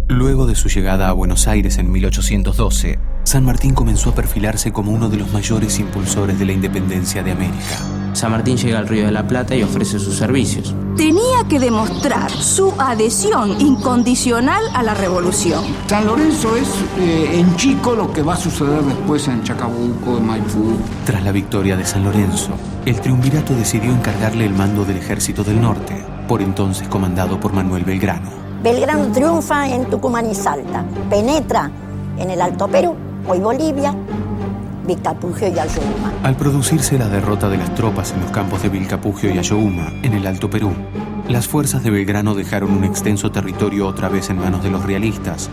Luego de su llegada a Buenos Aires en 1812, San Martín comenzó a perfilarse como uno de los mayores impulsores de la independencia de América. San Martín llega al Río de la Plata y ofrece sus servicios. Tenía que demostrar su adhesión incondicional a la revolución. San Lorenzo es en chico lo que va a suceder después en Chacabuco, en Maipú. Tras la victoria de San Lorenzo, el triunvirato decidió encargarle el mando del Ejército del Norte, por entonces comandado por Manuel Belgrano. Belgrano triunfa en Tucumán y Salta, penetra en el Alto Perú, hoy Bolivia, Vilcapugio y Ayohuma. Al producirse la derrota de las tropas en los campos de Vilcapugio y Ayohuma, en el Alto Perú, las fuerzas de Belgrano dejaron un extenso territorio otra vez en manos de los realistas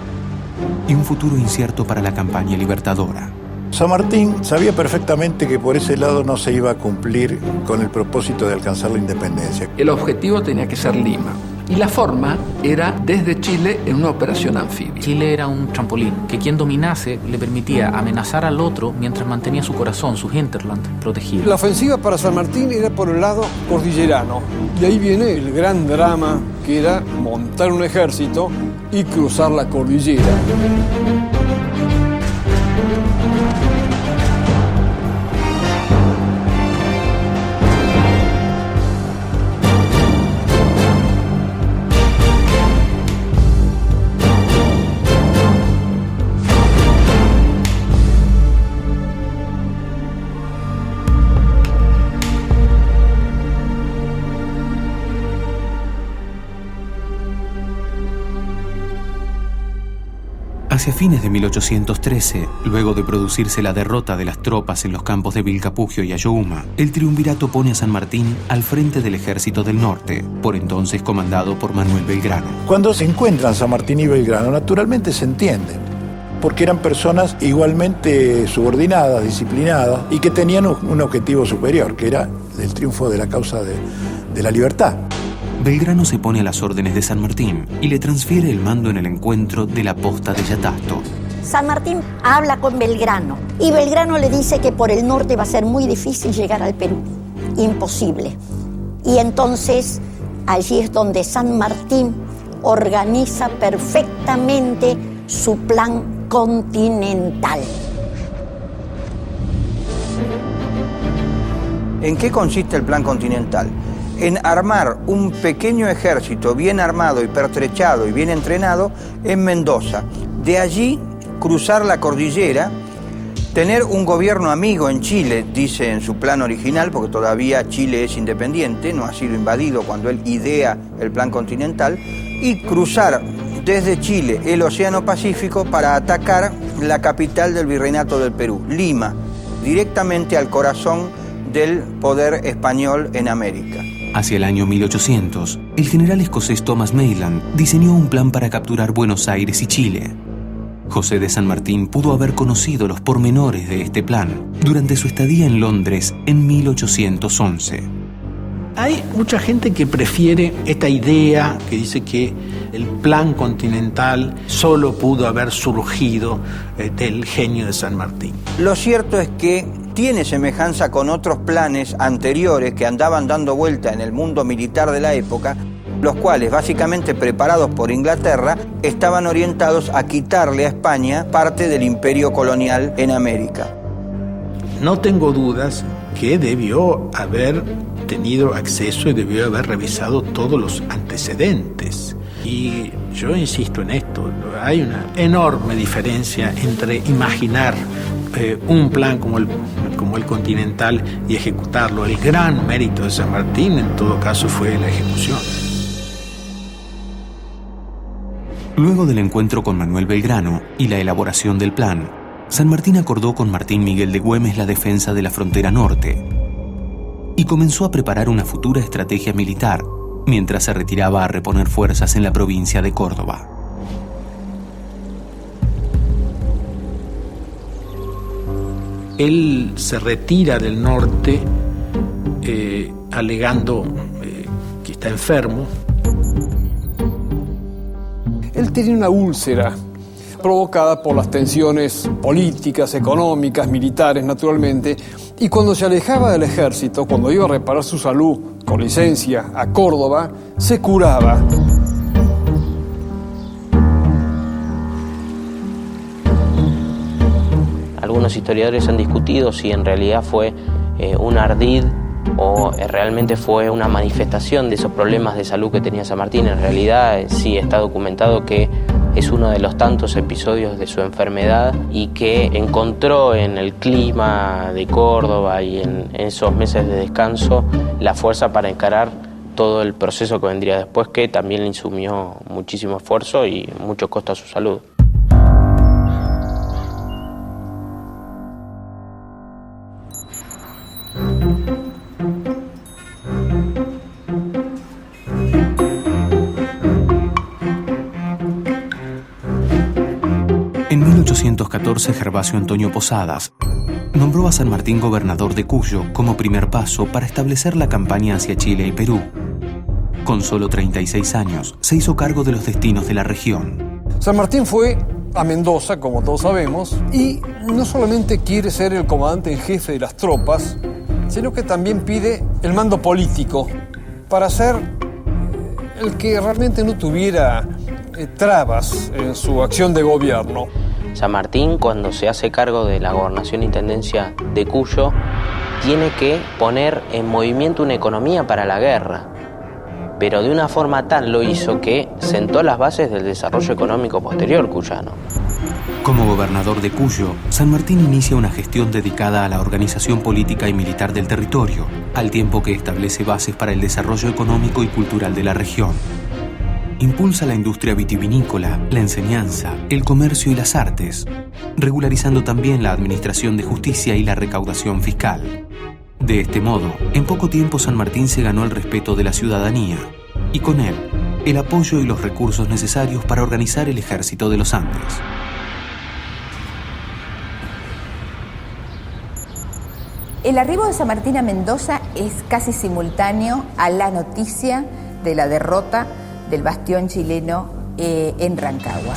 y un futuro incierto para la campaña libertadora. San Martín sabía perfectamente que por ese lado no se iba a cumplir con el propósito de alcanzar la independencia. El objetivo tenía que ser Lima. Y la forma era desde Chile en una operación anfibia. Chile era un trampolín, que quien dominase le permitía amenazar al otro mientras mantenía su corazón, su hinterland, protegido. La ofensiva para San Martín era por el lado cordillerano. Y ahí viene el gran drama, que era montar un ejército y cruzar la cordillera. Hacia fines de 1813, luego de producirse la derrota de las tropas en los campos de Vilcapugio y Ayohuma, el triunvirato pone a San Martín al frente del Ejército del Norte, por entonces comandado por Manuel Belgrano. Cuando se encuentran San Martín y Belgrano, naturalmente se entienden, porque eran personas igualmente subordinadas, disciplinadas, y que tenían un objetivo superior, que era el triunfo de la causa de la libertad. Belgrano se pone a las órdenes de San Martín y le transfiere el mando en el encuentro de la posta de Yatasto. San Martín habla con Belgrano y Belgrano le dice que por el norte va a ser muy difícil llegar al Perú, imposible. Y entonces allí es donde San Martín organiza perfectamente su plan continental. ¿En qué consiste el plan continental? En armar un pequeño ejército bien armado y pertrechado y bien entrenado en Mendoza. De allí cruzar la cordillera, tener un gobierno amigo en Chile, dice en su plan original, porque todavía Chile es independiente, no ha sido invadido cuando él idea el plan continental, y cruzar desde Chile el Océano Pacífico para atacar la capital del Virreinato del Perú, Lima, directamente al corazón del poder español en América. Hacia el año 1800, el general escocés Thomas Mayland diseñó un plan para capturar Buenos Aires y Chile. José de San Martín pudo haber conocido los pormenores de este plan durante su estadía en Londres en 1811. Hay mucha gente que prefiere esta idea que dice que el plan continental solo pudo haber surgido del genio de San Martín. Lo cierto es que tiene semejanza con otros planes anteriores que andaban dando vuelta en el mundo militar de la época, los cuales, básicamente preparados por Inglaterra, estaban orientados a quitarle a España parte del imperio colonial en América. No tengo dudas que debió haber tenido acceso y debió haber revisado todos los antecedentes. Y yo insisto en esto, hay una enorme diferencia entre imaginar un plan como el continental y ejecutarlo. El gran mérito de San Martín, en todo caso, fue la ejecución. Luego del encuentro con Manuel Belgrano y la elaboración del plan, San Martín acordó con Martín Miguel de Güemes la defensa de la frontera norte y comenzó a preparar una futura estrategia militar mientras se retiraba a reponer fuerzas en la provincia de Córdoba. Él se retira del norte alegando que está enfermo. Él tenía una úlcera provocada por las tensiones políticas, económicas, militares, naturalmente, y cuando se alejaba del ejército, cuando iba a reparar su salud con licencia a Córdoba, se curaba. algunos historiadores han discutido si en realidad fue un ardid o realmente fue una manifestación de esos problemas de salud que tenía San Martín. En realidad sí está documentado que es uno de los tantos episodios de su enfermedad y que encontró en el clima de Córdoba y en esos meses de descanso la fuerza para encarar todo el proceso que vendría después, que también le insumió muchísimo esfuerzo y mucho costo a su salud. En 1814, Gervasio Antonio Posadas nombró a San Martín gobernador de Cuyo como primer paso para establecer la campaña hacia Chile y Perú. Con solo 36 años, se hizo cargo de los destinos de la región. San Martín fue a Mendoza, como todos sabemos, y no solamente quiere ser el comandante en jefe de las tropas, sino que también pide el mando político para ser el que realmente no tuviera trabas en su acción de gobierno. San Martín, cuando se hace cargo de la gobernación e intendencia de Cuyo, tiene que poner en movimiento una economía para la guerra, pero de una forma tal lo hizo que sentó las bases del desarrollo económico posterior cuyano. Como gobernador de Cuyo, San Martín inicia una gestión dedicada a la organización política y militar del territorio, al tiempo que establece bases para el desarrollo económico y cultural de la región. Impulsa la industria vitivinícola, la enseñanza, el comercio y las artes, regularizando también la administración de justicia y la recaudación fiscal. De este modo, en poco tiempo San Martín se ganó el respeto de la ciudadanía y con él, el apoyo y los recursos necesarios para organizar el ejército de los Andes. El arribo de San Martín a Mendoza es casi simultáneo a la noticia de la derrota del bastión chileno en Rancagua.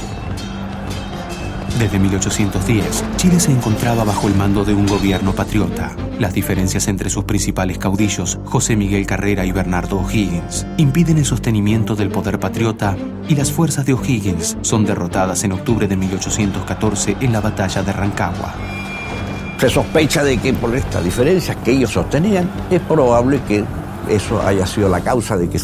Desde 1810, Chile se encontraba bajo el mando de un gobierno patriota. Las diferencias entre sus principales caudillos, José Miguel Carrera y Bernardo O'Higgins, impiden el sostenimiento del poder patriota y las fuerzas de O'Higgins son derrotadas en octubre de 1814 en la batalla de Rancagua. Se sospecha de que por estas diferencias que ellos sostenían, es probable que eso haya sido la causa de que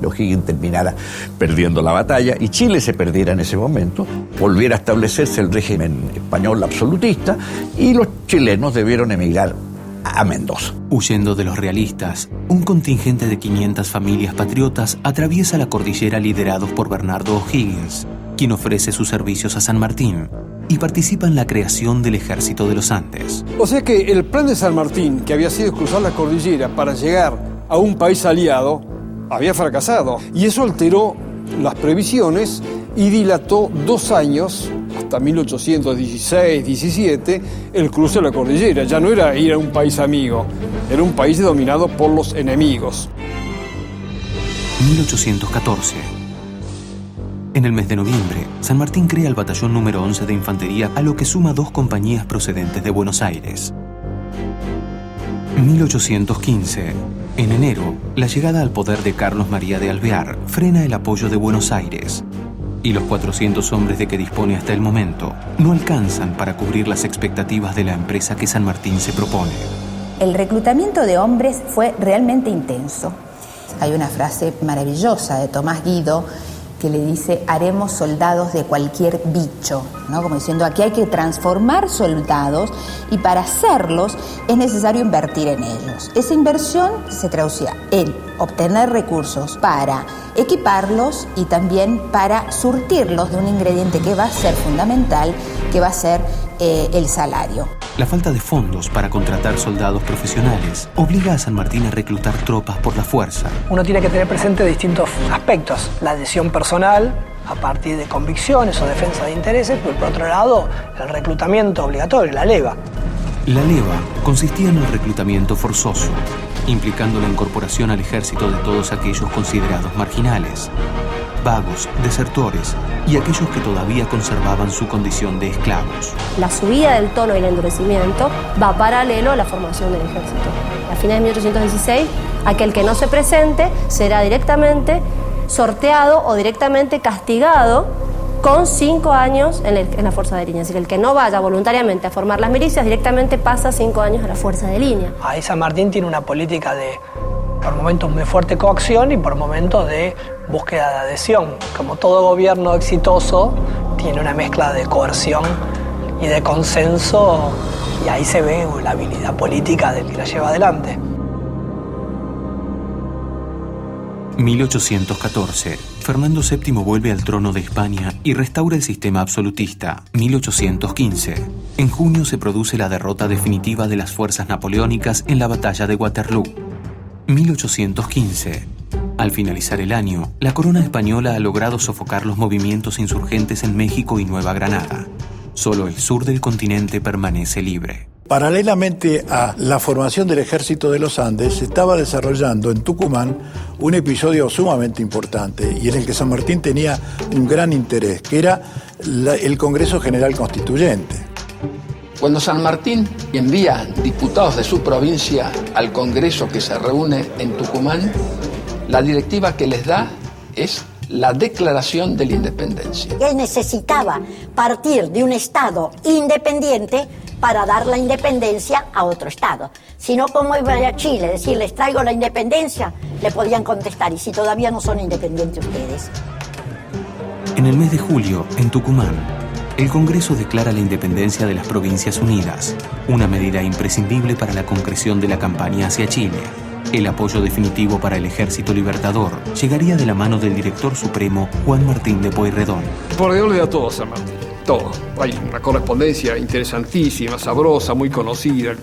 O'Higgins terminara perdiendo la batalla y Chile se perdiera en ese momento, volviera a establecerse el régimen español absolutista y los chilenos debieron emigrar a Mendoza. Huyendo de los realistas, un contingente de 500 familias patriotas atraviesa la cordillera liderados por Bernardo O'Higgins, quien ofrece sus servicios a San Martín y participa en la creación del Ejército de los Andes. O sea que el plan de San Martín, que había sido cruzar la cordillera para llegar a un país aliado, había fracasado. Y eso alteró las previsiones y dilató 2 años, hasta 1816-17, el cruce de la cordillera. Ya no era ir a un país amigo, era un país dominado por los enemigos. 1814. En el mes de noviembre, San Martín crea el batallón número 11 de infantería, a lo que suma 2 compañías procedentes de Buenos Aires. 1815. En enero, la llegada al poder de Carlos María de Alvear frena el apoyo de Buenos Aires, y los 400 hombres de que dispone hasta el momento no alcanzan para cubrir las expectativas de la empresa que San Martín se propone. El reclutamiento de hombres fue realmente intenso. Hay una frase maravillosa de Tomás Guido que le dice: haremos soldados de cualquier bicho, ¿no? Como diciendo, aquí hay que transformar soldados y para hacerlos es necesario invertir en ellos. Esa inversión se traducía en obtener recursos para equiparlos y también para surtirlos de un ingrediente que va a ser fundamental, que va a ser el salario. La falta de fondos para contratar soldados profesionales obliga a San Martín a reclutar tropas por la fuerza. Uno tiene que tener presente distintos aspectos: la adhesión personal a partir de convicciones o defensa de intereses, pero por otro lado el reclutamiento obligatorio, la leva. La leva consistía en el reclutamiento forzoso, implicando la incorporación al ejército de todos aquellos considerados marginales, vagos, desertores y aquellos que todavía conservaban su condición de esclavos. La subida del tono y el endurecimiento va paralelo a la formación del ejército. A fines de 1816, aquel que no se presente será directamente sorteado o directamente castigado con 5 años en la fuerza de línea. Es decir, el que no vaya voluntariamente a formar las milicias directamente pasa 5 años a la fuerza de línea. Ahí San Martín tiene una política de, por momentos, de fuerte coacción y por momentos de búsqueda de adhesión. Como todo gobierno exitoso, tiene una mezcla de coerción y de consenso, y ahí se ve la habilidad política del que la lleva adelante. 1814. Fernando VII vuelve al trono de España y restaura el sistema absolutista. 1815. En junio se produce la derrota definitiva de las fuerzas napoleónicas en la batalla de Waterloo. 1815. Al finalizar el año, la corona española ha logrado sofocar los movimientos insurgentes en México y Nueva Granada. Solo el sur del continente permanece libre. Paralelamente a la formación del Ejército de los Andes, se estaba desarrollando en Tucumán un episodio sumamente importante y en el que San Martín tenía un gran interés, que era el Congreso General Constituyente. Cuando San Martín envía diputados de su provincia al Congreso que se reúne en Tucumán, la directiva que les da es la declaración de la independencia. Él necesitaba partir de un Estado independiente para dar la independencia a otro Estado. Si no, ¿cómo iba a Chile? Decirles, traigo la independencia, le podían contestar, y si todavía no son independientes ustedes. En el mes de julio, en Tucumán, el Congreso declara la independencia de las Provincias Unidas, una medida imprescindible para la concreción de la campaña hacia Chile. El apoyo definitivo para el Ejército Libertador llegaría de la mano del director supremo Juan Martín de Pueyrredón. Por Dios le da todo a San Martín, todo. Hay una correspondencia interesantísima, sabrosa, muy conocida.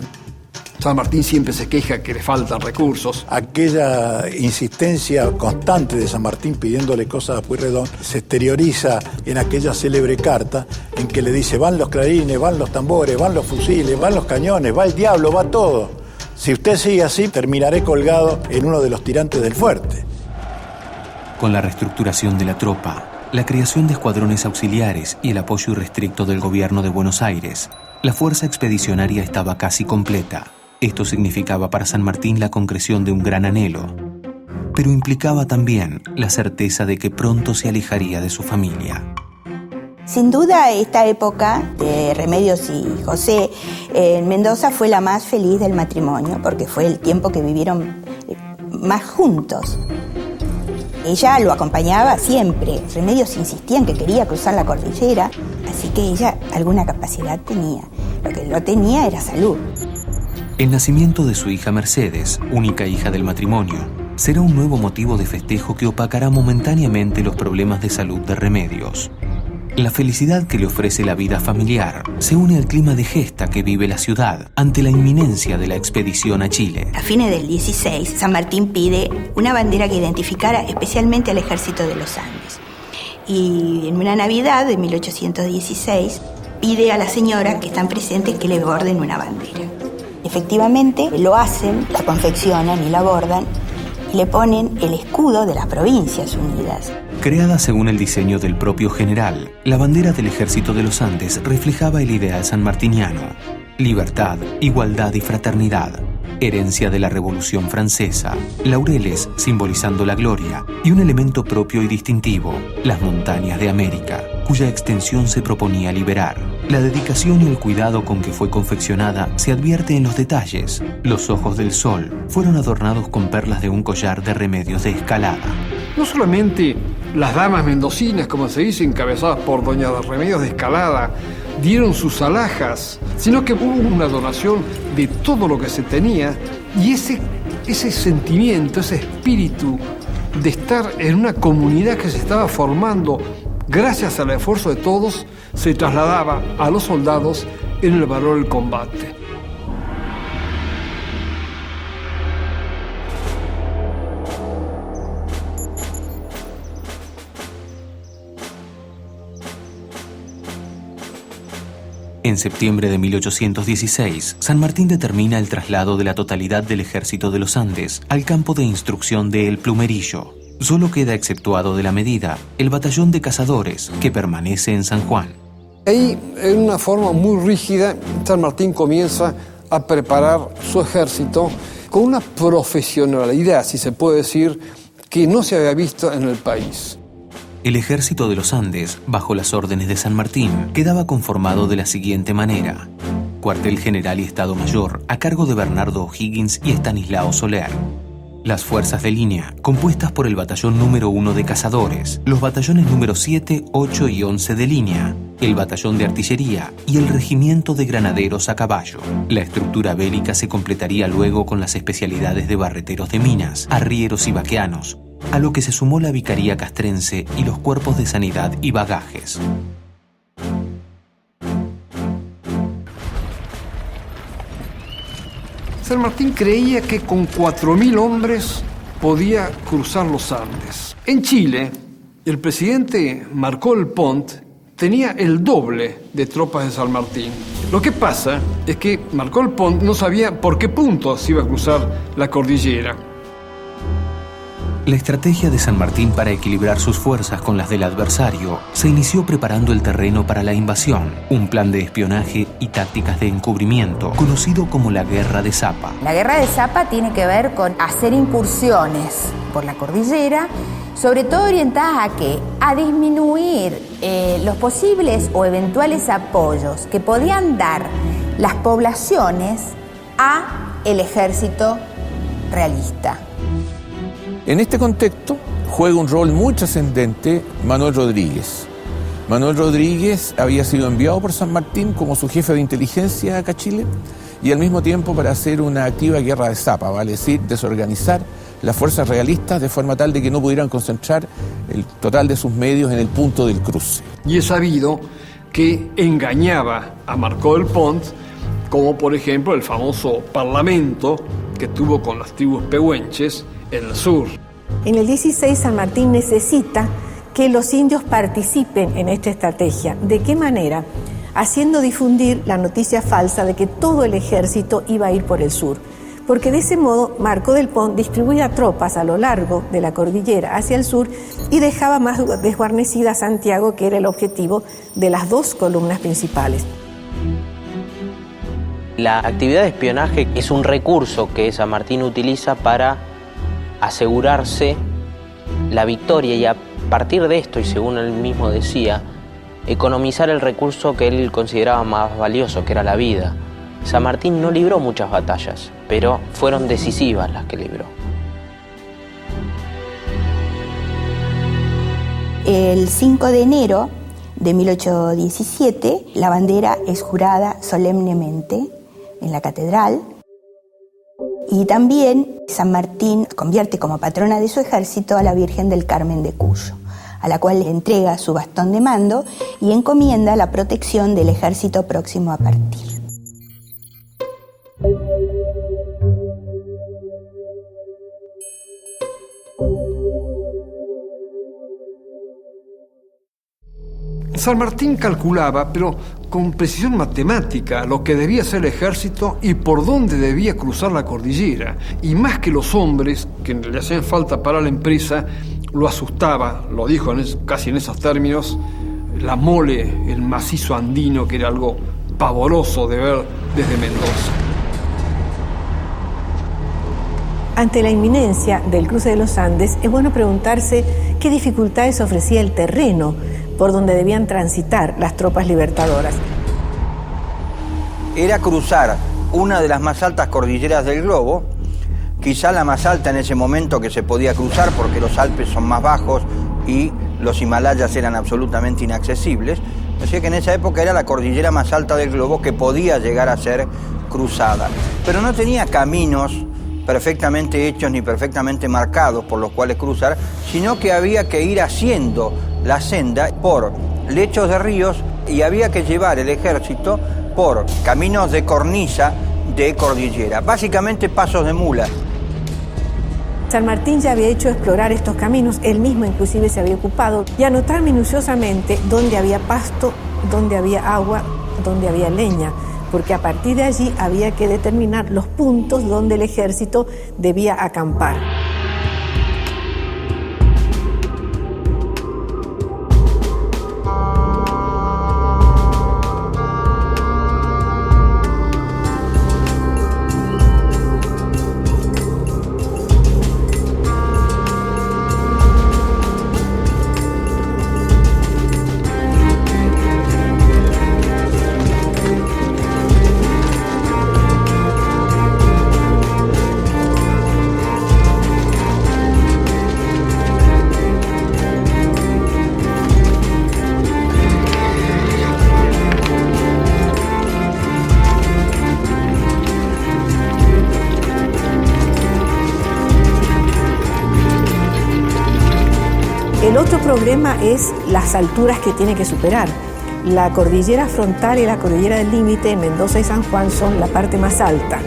San Martín siempre se queja que le faltan recursos. Aquella insistencia constante de San Martín pidiéndole cosas a Pueyrredón se exterioriza en aquella célebre carta en que le dice: van los clarines, van los tambores, van los fusiles, van los cañones, va el diablo, va todo. Si usted sigue así, terminaré colgado en uno de los tirantes del fuerte. Con la reestructuración de la tropa, la creación de escuadrones auxiliares y el apoyo irrestricto del gobierno de Buenos Aires, la fuerza expedicionaria estaba casi completa. Esto significaba para San Martín la concreción de un gran anhelo, pero implicaba también la certeza de que pronto se alejaría de su familia. Sin duda, esta época de Remedios y José en Mendoza fue la más feliz del matrimonio, porque fue el tiempo que vivieron más juntos. Ella lo acompañaba siempre. Remedios insistía en que quería cruzar la cordillera, así que ella alguna capacidad tenía. Lo que no tenía era salud. El nacimiento de su hija Mercedes, única hija del matrimonio, será un nuevo motivo de festejo que opacará momentáneamente los problemas de salud de Remedios. La felicidad que le ofrece la vida familiar se une al clima de gesta que vive la ciudad ante la inminencia de la expedición a Chile. A fines del 16, San Martín pide una bandera que identificara especialmente al Ejército de los Andes. Y en una Navidad de 1816 pide a las señoras que están presentes que le borden una bandera. Efectivamente, lo hacen, la confeccionan y la bordan y le ponen el escudo de las Provincias Unidas. Creada según el diseño del propio general, la bandera del Ejército de los Andes reflejaba el ideal sanmartiniano: libertad, igualdad y fraternidad, herencia de la Revolución Francesa, laureles simbolizando la gloria y un elemento propio y distintivo, las montañas de América, cuya extensión se proponía liberar. La dedicación y el cuidado con que fue confeccionada se advierte en los detalles. Los ojos del sol fueron adornados con perlas de un collar de remedios de escalada. No solamente las damas mendocinas, como se dice, encabezadas por doña Remedios de Escalada, dieron sus alhajas, sino que hubo una donación de todo lo que se tenía, y ese sentimiento, ese espíritu de estar en una comunidad que se estaba formando gracias al esfuerzo de todos, se trasladaba a los soldados en el valor del combate. En septiembre de 1816, San Martín determina el traslado de la totalidad del Ejército de los Andes al campo de instrucción de El Plumerillo. Solo queda exceptuado de la medida el batallón de cazadores, que permanece en San Juan. Ahí, en una forma muy rígida, San Martín comienza a preparar su ejército con una profesionalidad, si se puede decir, que no se había visto en el país. El ejército de los Andes, bajo las órdenes de San Martín, quedaba conformado de la siguiente manera: cuartel general y estado mayor, a cargo de Bernardo O'Higgins y Estanislao Soler. Las fuerzas de línea, compuestas por el batallón número 1 de cazadores, los batallones número 7, 8 y 11 de línea, el batallón de artillería y el regimiento de granaderos a caballo. La estructura bélica se completaría luego con las especialidades de barreteros de minas, arrieros y vaqueanos, a lo que se sumó la vicaría castrense y los cuerpos de sanidad y bagajes. San Martín creía que con 4.000 hombres podía cruzar los Andes. En Chile, el presidente Marcó del Pont tenía el doble de tropas de San Martín. Lo que pasa es que Marcó del Pont no sabía por qué punto se iba a cruzar la cordillera. La estrategia de San Martín para equilibrar sus fuerzas con las del adversario se inició preparando el terreno para la invasión, un plan de espionaje y tácticas de encubrimiento, conocido como la Guerra de Zapa. La Guerra de Zapa tiene que ver con hacer incursiones por la cordillera, sobre todo orientadas ¿a qué? A disminuir los posibles o eventuales apoyos que podían dar las poblaciones a el ejército realista. En este contexto juega un rol muy trascendente Manuel Rodríguez. Manuel Rodríguez había sido enviado por San Martín como su jefe de inteligencia acá a Chile y al mismo tiempo para hacer una activa guerra de Zapa, vale decir, desorganizar las fuerzas realistas de forma tal de que no pudieran concentrar el total de sus medios en el punto del cruce. Y es sabido que engañaba a Marcó del Pont, como por ejemplo el famoso parlamento que tuvo con las tribus pehuenches en el sur. En el 16 San Martín necesita que los indios participen en esta estrategia. ¿De qué manera? Haciendo difundir la noticia falsa de que todo el ejército iba a ir por el sur. Porque de ese modo Marcó del Pont distribuía tropas a lo largo de la cordillera hacia el sur y dejaba más desguarnecida Santiago, que era el objetivo de las dos columnas principales. La actividad de espionaje es un recurso que San Martín utiliza para asegurarse la victoria y a partir de esto, y según él mismo decía, economizar el recurso que él consideraba más valioso, que era la vida. San Martín no libró muchas batallas, pero fueron decisivas las que libró. El 5 de enero de 1817, la bandera es jurada solemnemente en la catedral. Y también San Martín convierte como patrona de su ejército a la Virgen del Carmen de Cuyo, a la cual le entrega su bastón de mando y encomienda la protección del ejército próximo a partir. San Martín calculaba, pero con precisión matemática, lo que debía ser el ejército y por dónde debía cruzar la cordillera. Y más que los hombres que le hacían falta para la empresa, lo asustaba, lo dijo casi en esos términos, la mole, el macizo andino, que era algo pavoroso de ver desde Mendoza. Ante la inminencia del cruce de los Andes, es bueno preguntarse qué dificultades ofrecía el terreno por donde debían transitar las tropas libertadoras. Era cruzar una de las más altas cordilleras del globo, quizá la más alta en ese momento que se podía cruzar porque los Alpes son más bajos y los Himalayas eran absolutamente inaccesibles. Así que en esa época era la cordillera más alta del globo que podía llegar a ser cruzada. Pero no tenía caminos perfectamente hechos ni perfectamente marcados por los cuales cruzar, sino que había que ir haciendo la senda por lechos de ríos y había que llevar el ejército por caminos de cornisa de cordillera, básicamente pasos de mula. San Martín ya había hecho explorar estos caminos, él mismo inclusive se había ocupado, y anotar minuciosamente dónde había pasto, dónde había agua, dónde había leña, porque a partir de allí había que determinar los puntos donde el ejército debía acampar. El otro problema es las alturas que tiene que superar. La cordillera frontal y la cordillera del límite en Mendoza y San Juan son la parte más alta.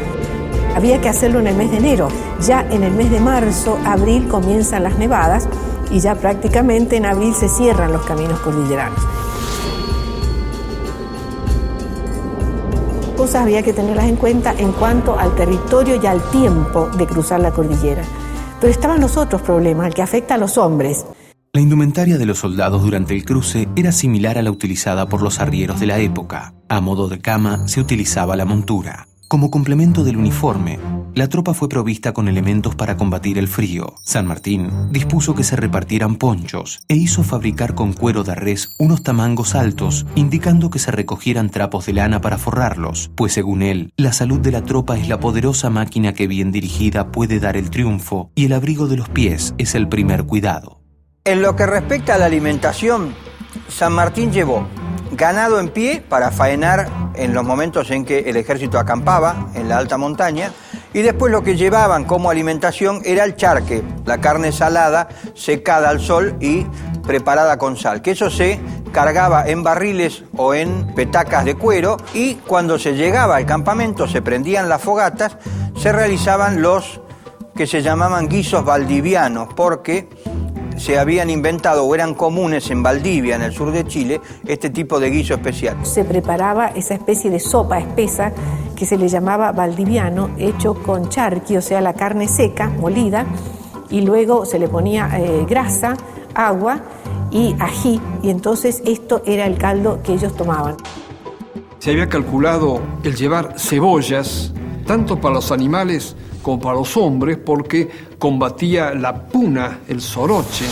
Había que hacerlo en el mes de enero. Ya en el mes de marzo, abril comienzan las nevadas y ya prácticamente en abril se cierran los caminos cordilleranos. Cosas había que tenerlas en cuenta en cuanto al territorio y al tiempo de cruzar la cordillera. Pero estaban los otros problemas, el que afecta a los hombres. La indumentaria de los soldados durante el cruce era similar a la utilizada por los arrieros de la época. A modo de cama se utilizaba la montura. Como complemento del uniforme, la tropa fue provista con elementos para combatir el frío. San Martín dispuso que se repartieran ponchos e hizo fabricar con cuero de res unos tamangos altos, indicando que se recogieran trapos de lana para forrarlos, pues según él, la salud de la tropa es la poderosa máquina que bien dirigida puede dar el triunfo y el abrigo de los pies es el primer cuidado. En lo que respecta a la alimentación, San Martín llevó ganado en pie para faenar en los momentos en que el ejército acampaba en la alta montaña, y después lo que llevaban como alimentación era el charque, la carne salada secada al sol y preparada con sal, que eso se cargaba en barriles o en petacas de cuero, y cuando se llegaba al campamento se prendían las fogatas, se realizaban los que se llamaban guisos valdivianos, porque se habían inventado o eran comunes en Valdivia, en el sur de Chile, este tipo de guiso especial. Se preparaba esa especie de sopa espesa que se le llamaba valdiviano, hecho con charqui, o sea, la carne seca, molida, y luego se le ponía grasa, agua y ají, y entonces esto era el caldo que ellos tomaban. Se había calculado el llevar cebollas, tanto para los animales como para los hombres, porque combatía la puna, el soroche.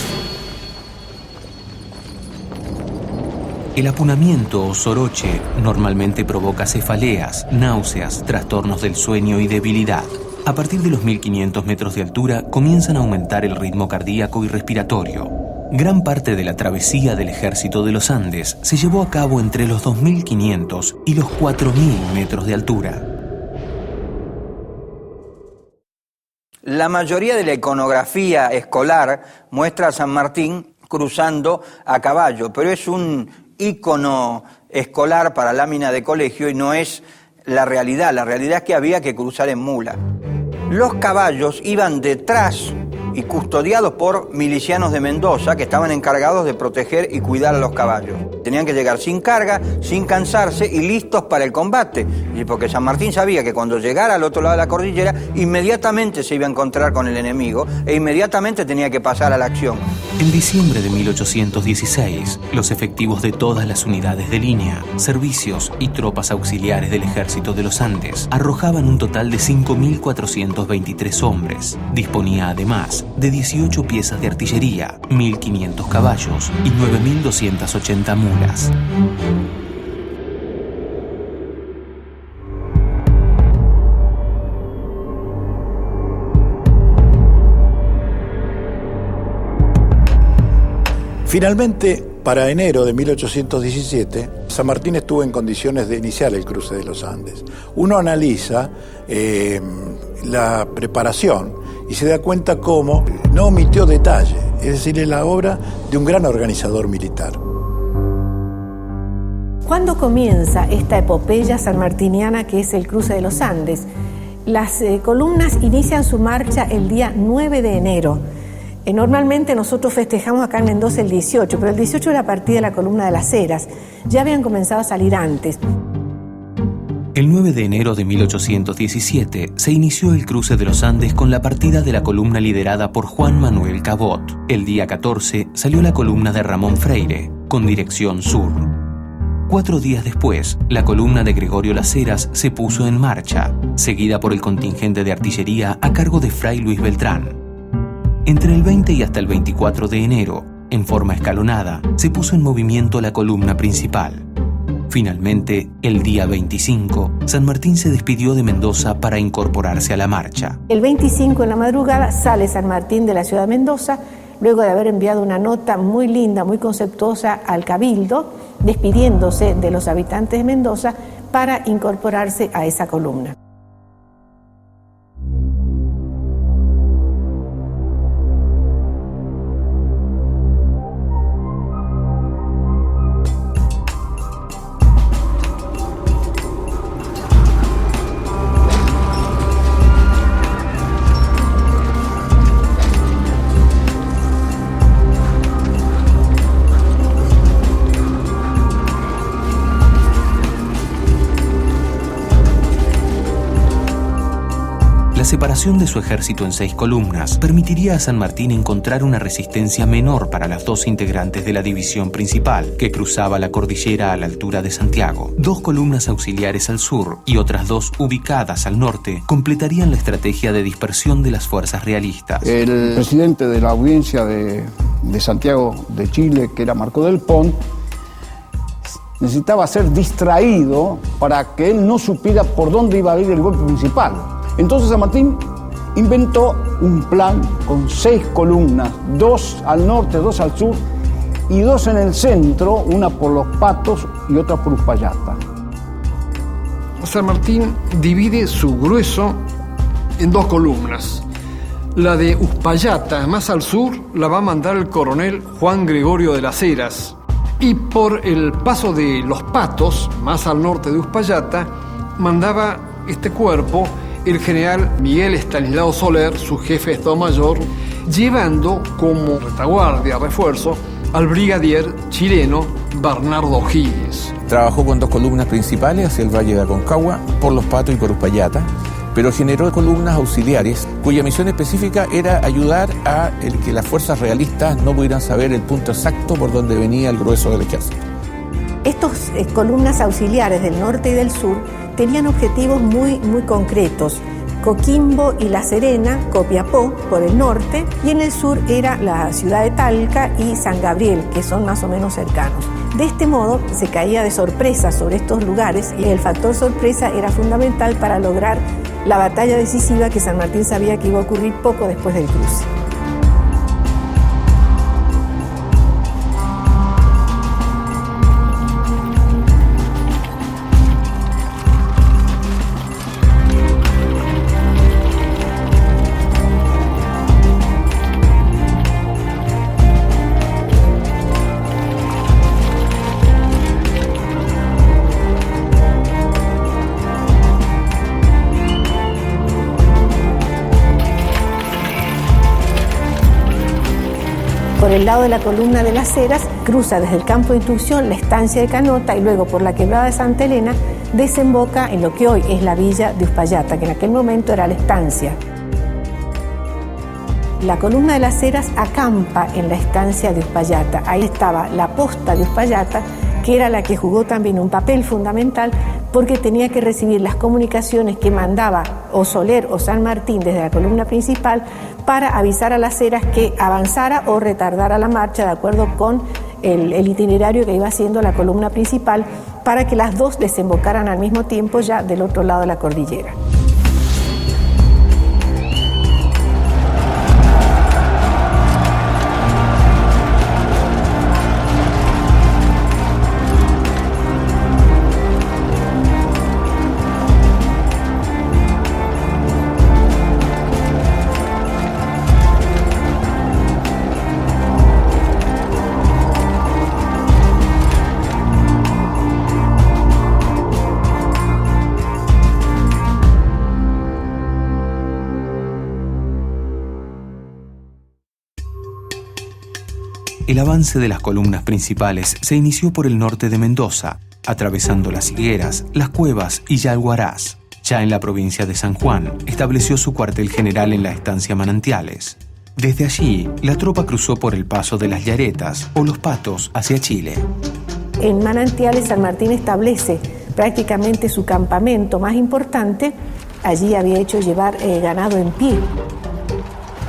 El apunamiento o soroche normalmente provoca cefaleas, náuseas, trastornos del sueño y debilidad. A partir de los 1500 metros de altura comienzan a aumentar el ritmo cardíaco y respiratorio. Gran parte de la travesía del Ejército de los Andes se llevó a cabo entre los 2500 y los 4000 metros de altura. La mayoría de la iconografía escolar muestra a San Martín cruzando a caballo, pero es un ícono escolar para lámina de colegio y no es la realidad. La realidad es que había que cruzar en mula. Los caballos iban detrás y custodiados por milicianos de Mendoza que estaban encargados de proteger y cuidar a los caballos. Tenían que llegar sin carga, sin cansarse y listos para el combate. Y porque San Martín sabía que cuando llegara al otro lado de la cordillera, inmediatamente se iba a encontrar con el enemigo e inmediatamente tenía que pasar a la acción. En diciembre de 1816, los efectivos de todas las unidades de línea, servicios y tropas auxiliares del Ejército de los Andes arrojaban un total de 5.423 hombres. Disponía además de 18 piezas de artillería, 1.500 caballos y 9.280 mulas. Finalmente, para enero de 1817, San Martín estuvo en condiciones de iniciar el cruce de los Andes. Uno analiza la preparación y se da cuenta cómo no omitió detalle, es decir, es la obra de un gran organizador militar. ¿Cuándo comienza esta epopeya sanmartiniana que es el cruce de los Andes? Las columnas inician su marcha el día 9 de enero. Normalmente nosotros festejamos acá en Mendoza el 18, pero el 18 era partida de la columna de las Heras. Ya habían comenzado a salir antes. El 9 de enero de 1817 se inició el cruce de los Andes con la partida de la columna liderada por Juan Manuel Cabot. El día 14 salió la columna de Ramón Freire, con dirección sur. 4 días después, la columna de Gregorio Las Heras se puso en marcha, seguida por el contingente de artillería a cargo de Fray Luis Beltrán. Entre el 20 y hasta el 24 de enero, en forma escalonada, se puso en movimiento la columna principal. Finalmente, el día 25, San Martín se despidió de Mendoza para incorporarse a la marcha. El 25 en la madrugada sale San Martín de la ciudad de Mendoza, luego de haber enviado una nota muy linda, muy conceptuosa al Cabildo, despidiéndose de los habitantes de Mendoza para incorporarse a esa columna. separación de su ejército en 6 columnas permitiría a San Martín encontrar una resistencia menor para las 2 integrantes de la división principal, que cruzaba la cordillera a la altura de Santiago. 2 columnas auxiliares al sur y otras 2 ubicadas al norte completarían la estrategia de dispersión de las fuerzas realistas. El presidente de la audiencia de Santiago de Chile, que era Marco del Pont, necesitaba ser distraído para que él no supiera por dónde iba a ir el golpe principal. Entonces San Martín inventó un plan con 6 columnas, 2 al norte, 2 al sur y 2 en el centro, una por Los Patos y otra por Uspallata. San Martín divide su grueso en 2 columnas. La de Uspallata, más al sur, la va a mandar el coronel Juan Gregorio de las Heras. Y por el paso de Los Patos, más al norte de Uspallata, mandaba este cuerpo el general Miguel Estanislao Soler, su jefe de Estado Mayor, llevando como retaguardia, refuerzo, al brigadier chileno Bernardo O'Higgins. Trabajó con 2 columnas principales hacia el Valle de Aconcagua, por Los Patos y por Uspallata, pero generó columnas auxiliares cuya misión específica era ayudar a que las fuerzas realistas no pudieran saber el punto exacto por donde venía el grueso del ejército. Estas columnas auxiliares del norte y del sur tenían objetivos muy concretos. Coquimbo y La Serena, Copiapó por el norte, y en el sur era la ciudad de Talca y San Gabriel, que son más o menos cercanos. De este modo se caía de sorpresa sobre estos lugares y el factor sorpresa era fundamental para lograr la batalla decisiva que San Martín sabía que iba a ocurrir poco después del cruce. Por el lado de la columna de Las Heras, cruza desde el campo de instrucción la estancia de Canota y luego por la quebrada de Santa Elena desemboca en lo que hoy es la villa de Uspallata, que en aquel momento era la estancia. La columna de Las Heras acampa en la estancia de Uspallata. Ahí estaba la posta de Uspallata, que era la que jugó también un papel fundamental porque tenía que recibir las comunicaciones que mandaba o Soler o San Martín desde la columna principal para avisar a Las Heras que avanzara o retardara la marcha de acuerdo con el itinerario que iba haciendo la columna principal para que las 2 desembocaran al mismo tiempo ya del otro lado de la cordillera. El avance de las columnas principales se inició por el norte de Mendoza, atravesando Las Higueras, Las Cuevas y Yalguarás. Ya en la provincia de San Juan, estableció su cuartel general en la estancia Manantiales. Desde allí, la tropa cruzó por el paso de las Yaretas o Los Patos hacia Chile. En Manantiales, San Martín establece prácticamente su campamento más importante. Allí había hecho llevar ganado en pie.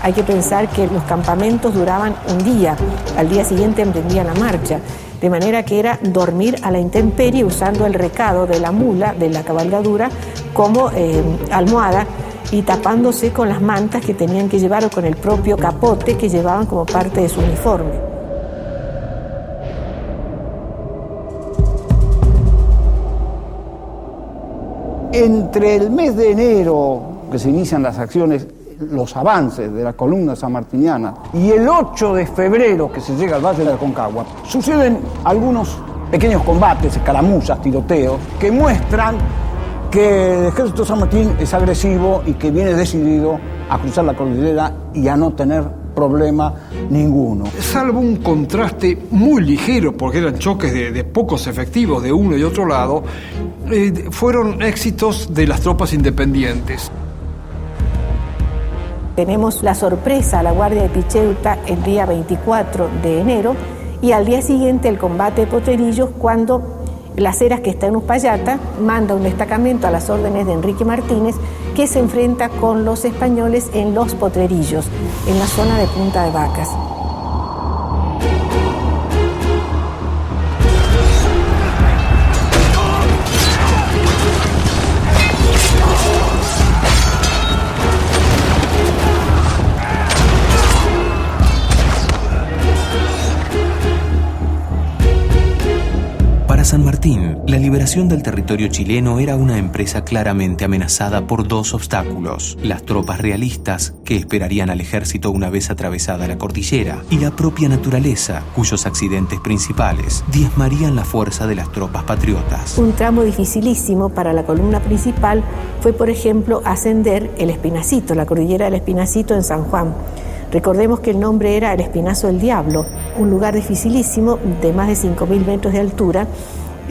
Hay que pensar que los campamentos duraban un día, al día siguiente emprendían la marcha, de manera que era dormir a la intemperie usando el recado de la mula, de la cabalgadura, como almohada y tapándose con las mantas que tenían que llevar o con el propio capote que llevaban como parte de su uniforme. Entre el mes de enero, que se inician las acciones, los avances de la columna sanmartiniana, y el 8 de febrero, que se llega al Valle de Aconcagua, suceden algunos pequeños combates, escaramuzas, tiroteos, que muestran que el ejército de San Martín es agresivo y que viene decidido a cruzar la cordillera y a no tener problema ninguno. Salvo un contraste muy ligero, porque eran choques de pocos efectivos de uno y otro lado, fueron éxitos de las tropas independientes. Tenemos la sorpresa a la Guardia de Picheuta el día 24 de enero y al día siguiente el combate de Potrerillos, cuando Las Heras, que está en Uspallata, manda un destacamento a las órdenes de Enrique Martínez, que se enfrenta con los españoles en Los Potrerillos, en la zona de Punta de Vacas. Para San Martín, la liberación del territorio chileno era una empresa claramente amenazada por dos obstáculos: las tropas realistas, que esperarían al ejército una vez atravesada la cordillera, y la propia naturaleza, cuyos accidentes principales diezmarían la fuerza de las tropas patriotas. Un tramo dificilísimo para la columna principal fue, por ejemplo, ascender el Espinacito, la cordillera del Espinacito en San Juan. Recordemos que el nombre era el Espinazo del Diablo, un lugar dificilísimo de más de 5.000 metros de altura,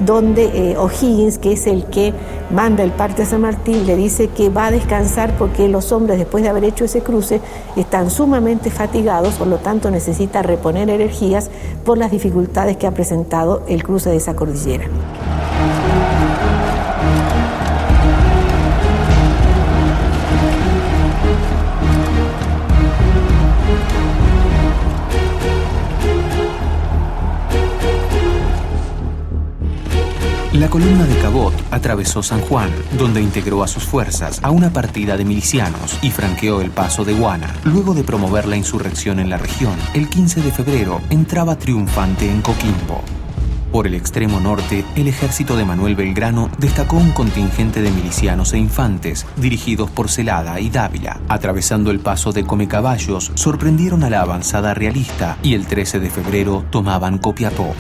donde O'Higgins, que es el que manda el parte a San Martín, le dice que va a descansar porque los hombres, después de haber hecho ese cruce, están sumamente fatigados, por lo tanto necesita reponer energías por las dificultades que ha presentado el cruce de esa cordillera. La columna de Cabot atravesó San Juan, donde integró a sus fuerzas a una partida de milicianos y franqueó el paso de Guana. Luego de promover la insurrección en la región, el 15 de febrero entraba triunfante en Coquimbo. Por el extremo norte, el ejército de Manuel Belgrano destacó un contingente de milicianos e infantes dirigidos por Celada y Dávila. Atravesando el paso de Comecaballos, sorprendieron a la avanzada realista y el 13 de febrero tomaban Copiapó.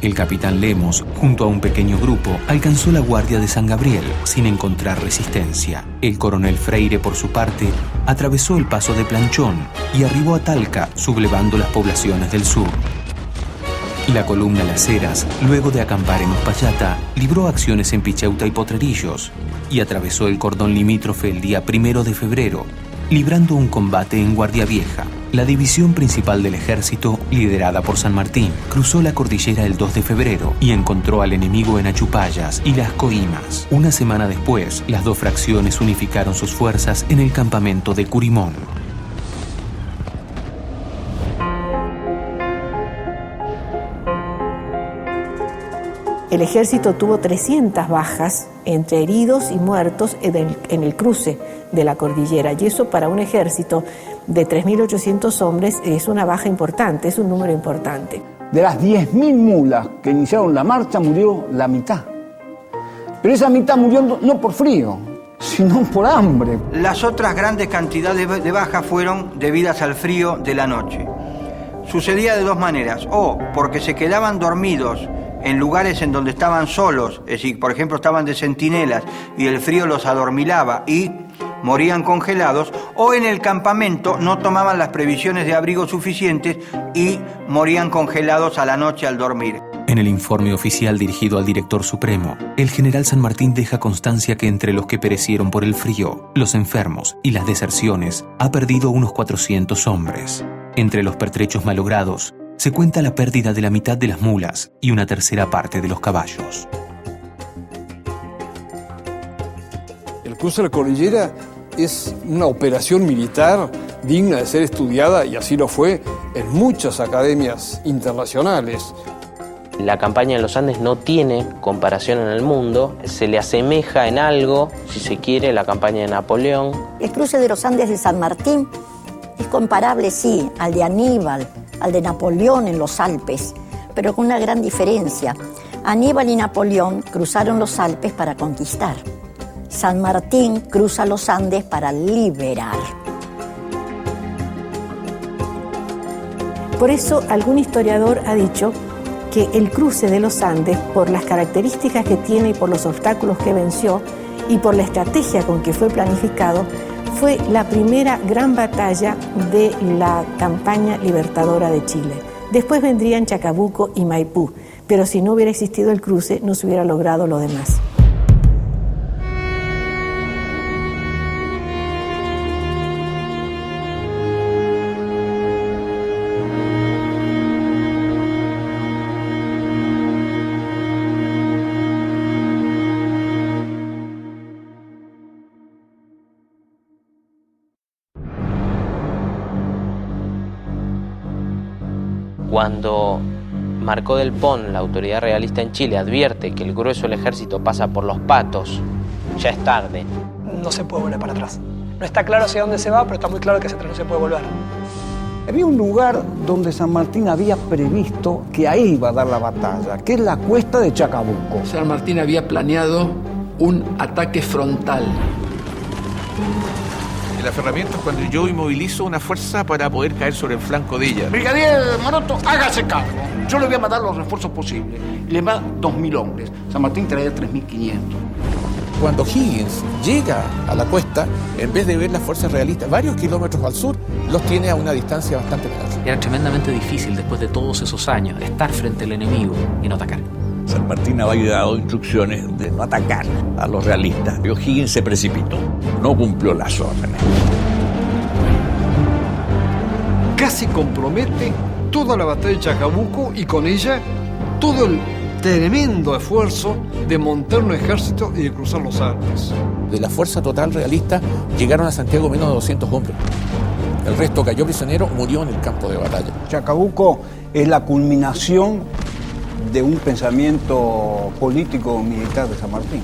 El capitán Lemos, junto a un pequeño grupo, alcanzó la guardia de San Gabriel sin encontrar resistencia. El coronel Freire, por su parte, atravesó el paso de Planchón y arribó a Talca, sublevando las poblaciones del sur. La columna Las Heras, luego de acampar en Uspallata, libró acciones en Picheuta y Potrerillos y atravesó el cordón limítrofe el día 1 de febrero, librando un combate en Guardia Vieja. La división principal del ejército, liderada por San Martín, cruzó la cordillera el 2 de febrero y encontró al enemigo en Achupallas y Las Coimas. Una semana después, las dos fracciones unificaron sus fuerzas en el campamento de Curimón. El ejército tuvo 300 bajas entre heridos y muertos en el cruce de la cordillera, y eso para un ejército de 3.800 hombres es una baja importante, es un número importante. De las 10.000 mulas que iniciaron la marcha murió la mitad. Pero esa mitad murió no por frío, sino por hambre. Las otras grandes cantidades de bajas fueron debidas al frío de la noche. Sucedía de dos maneras: o porque se quedaban dormidos en lugares en donde estaban solos, es decir, por ejemplo, estaban de centinelas y el frío los adormilaba y morían congelados, o en el campamento no tomaban las previsiones de abrigo suficientes y morían congelados a la noche al dormir. En el informe oficial dirigido al director supremo, el general San Martín deja constancia que entre los que perecieron por el frío, los enfermos y las deserciones, ha perdido unos 400 hombres. Entre los pertrechos malogrados, se cuenta la pérdida de la mitad de las mulas y una tercera parte de los caballos. El cruce de la cordillera es una operación militar digna de ser estudiada, y así lo fue en muchas academias internacionales. La campaña de los Andes no tiene comparación en el mundo, se le asemeja en algo, si se quiere, la campaña de Napoleón. El cruce de los Andes de San Martín es comparable, sí, al de Aníbal, al de Napoleón en los Alpes, pero con una gran diferencia. Aníbal y Napoleón cruzaron los Alpes para conquistar. San Martín cruza los Andes para liberar. Por eso, algún historiador ha dicho que el cruce de los Andes, por las características que tiene y por los obstáculos que venció y por la estrategia con que fue planificado, fue la primera gran batalla de la campaña libertadora de Chile. Después vendrían Chacabuco y Maipú, pero si no hubiera existido el cruce, no se hubiera logrado lo demás. Cuando Marcó del Pon, la autoridad realista en Chile, advierte que el grueso del ejército pasa por Los Patos, ya es tarde. No se puede volver para atrás. No está claro hacia dónde se va, pero está muy claro que hacia atrás no se puede volver. Había un lugar donde San Martín había previsto que ahí iba a dar la batalla, que es la cuesta de Chacabuco. San Martín había planeado un ataque frontal. El aferramiento es cuando yo inmovilizo una fuerza para poder caer sobre el flanco de ella. Brigadier Maroto, hágase cargo. Yo le voy a mandar los refuerzos posibles. Le va 2.000 hombres. San Martín traía 3.500. Cuando Higgins llega a la cuesta, en vez de ver las fuerzas realistas varios kilómetros al sur, los tiene a una distancia bastante menor. Era tremendamente difícil, después de todos esos años, estar frente al enemigo y no atacar. San Martín había dado instrucciones de no atacar a los realistas. Pero Higgins se precipitó, no cumplió las órdenes. Casi compromete toda la batalla de Chacabuco y con ella todo el tremendo esfuerzo de montar un ejército y de cruzar los Alpes. De la fuerza total realista llegaron a Santiago menos de 200 hombres. El resto cayó prisionero, murió en el campo de batalla. Chacabuco es la culminación de un pensamiento político militar de San Martín.